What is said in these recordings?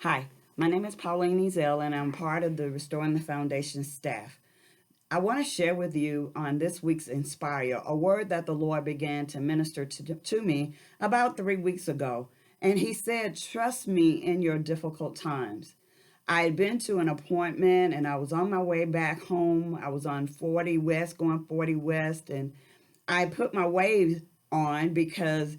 Hi, my name is Pauline Ezell, and I'm part of the Restoring the Foundation staff. I want to share with you on this week's Inspire a word that the Lord began to minister to me about 3 weeks ago. And He said, "Trust me in your difficult times." I had been to an appointment and I was on my way back home. I was on 40 West, going 40 West, and I put my waves on because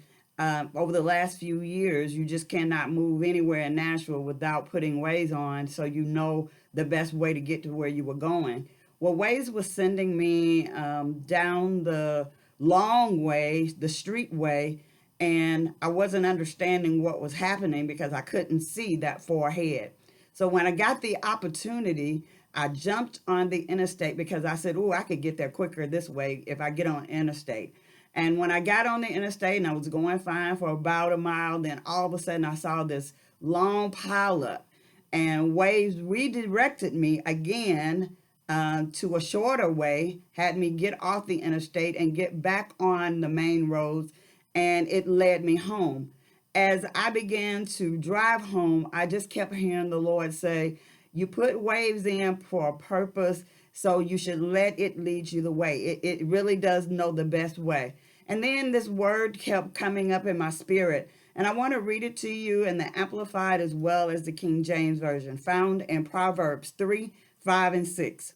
over the last few years, you just cannot move anywhere in Nashville without putting waves on, so you know the best way to get to where you were going. Well, Waze was sending me down the long way, the street way, and I wasn't understanding what was happening because I couldn't see that far ahead. So when I got the opportunity, I jumped on the interstate because I said, "Oh, I could get there quicker this way if I get on interstate." And when I got on the interstate and I was going fine for about a mile, then all of a sudden I saw this long pileup, and Waves redirected me again to a shorter way, had me get off the interstate and get back on the main roads, and it led me home. As I began to drive home, I just kept hearing the Lord say, "You put waves in for a purpose, so you should let it lead you the way. It really does know the best way." And then this word kept coming up in my spirit. And I want to read it to you in the Amplified as well as the King James Version, found in Proverbs 3, 5, and 6.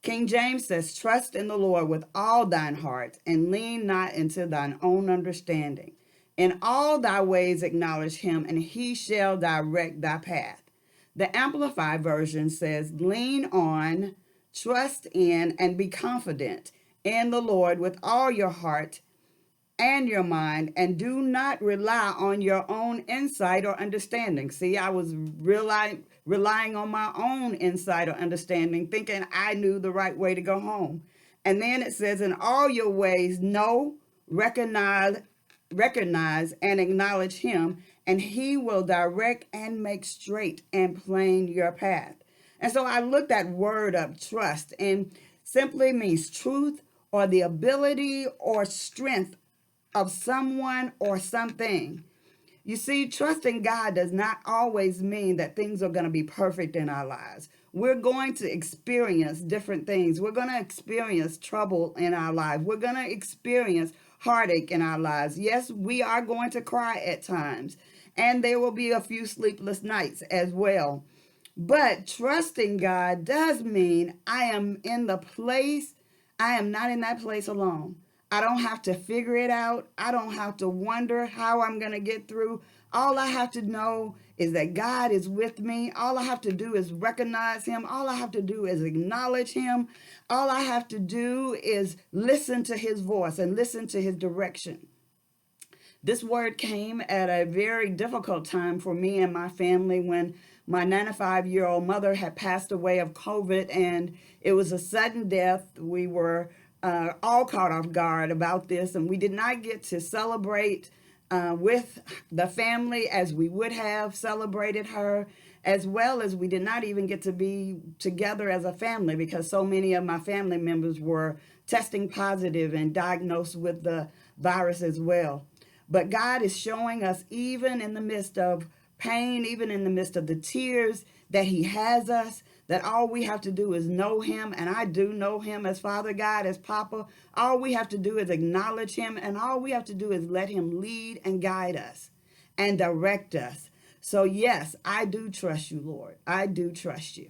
King James says, "Trust in the Lord with all thine heart, and lean not into thine own understanding. In all thy ways acknowledge him, and he shall direct thy path." The Amplified Version says, "Lean on, trust in, and be confident in the Lord with all your heart and your mind, and do not rely on your own insight or understanding." See, I was relying on my own insight or understanding, thinking I knew the right way to go home. And then it says, "In all your ways, know, recognize, recognize and acknowledge him, and he will direct and make straight and plain your path." And so I looked that word up, trust, and simply means truth or the ability or strength of someone or something. You see, trusting God does not always mean that things are going to be perfect in our lives. We're going to experience different things. We're going to experience trouble in our life. We're going to experience heartache in our lives. Yes, we are going to cry at times, and there will be a few sleepless nights as well. But trusting God does mean I am in the place, I am not in that place alone. I don't have to figure it out. I don't have to wonder how I'm going to get through. All I have to know is that God is with me. All I have to do is recognize him. All I have to do is acknowledge him. All I have to do is listen to his voice and listen to his direction. This word came at a very difficult time for me and my family when my 95-year-old mother had passed away of COVID, and it was a sudden death. We were all caught off guard about this, and we did not get to celebrate with the family as we would have celebrated her, as well as we did not even get to be together as a family because so many of my family members were testing positive and diagnosed with the virus as well. But God is showing us, even in the midst of pain, even in the midst of the tears, that he has us, that all we have to do is know him. And I do know him as Father God, as Papa. All we have to do is acknowledge him, and all we have to do is let him lead and guide us and direct us. So yes, I do trust you, Lord. I do trust you.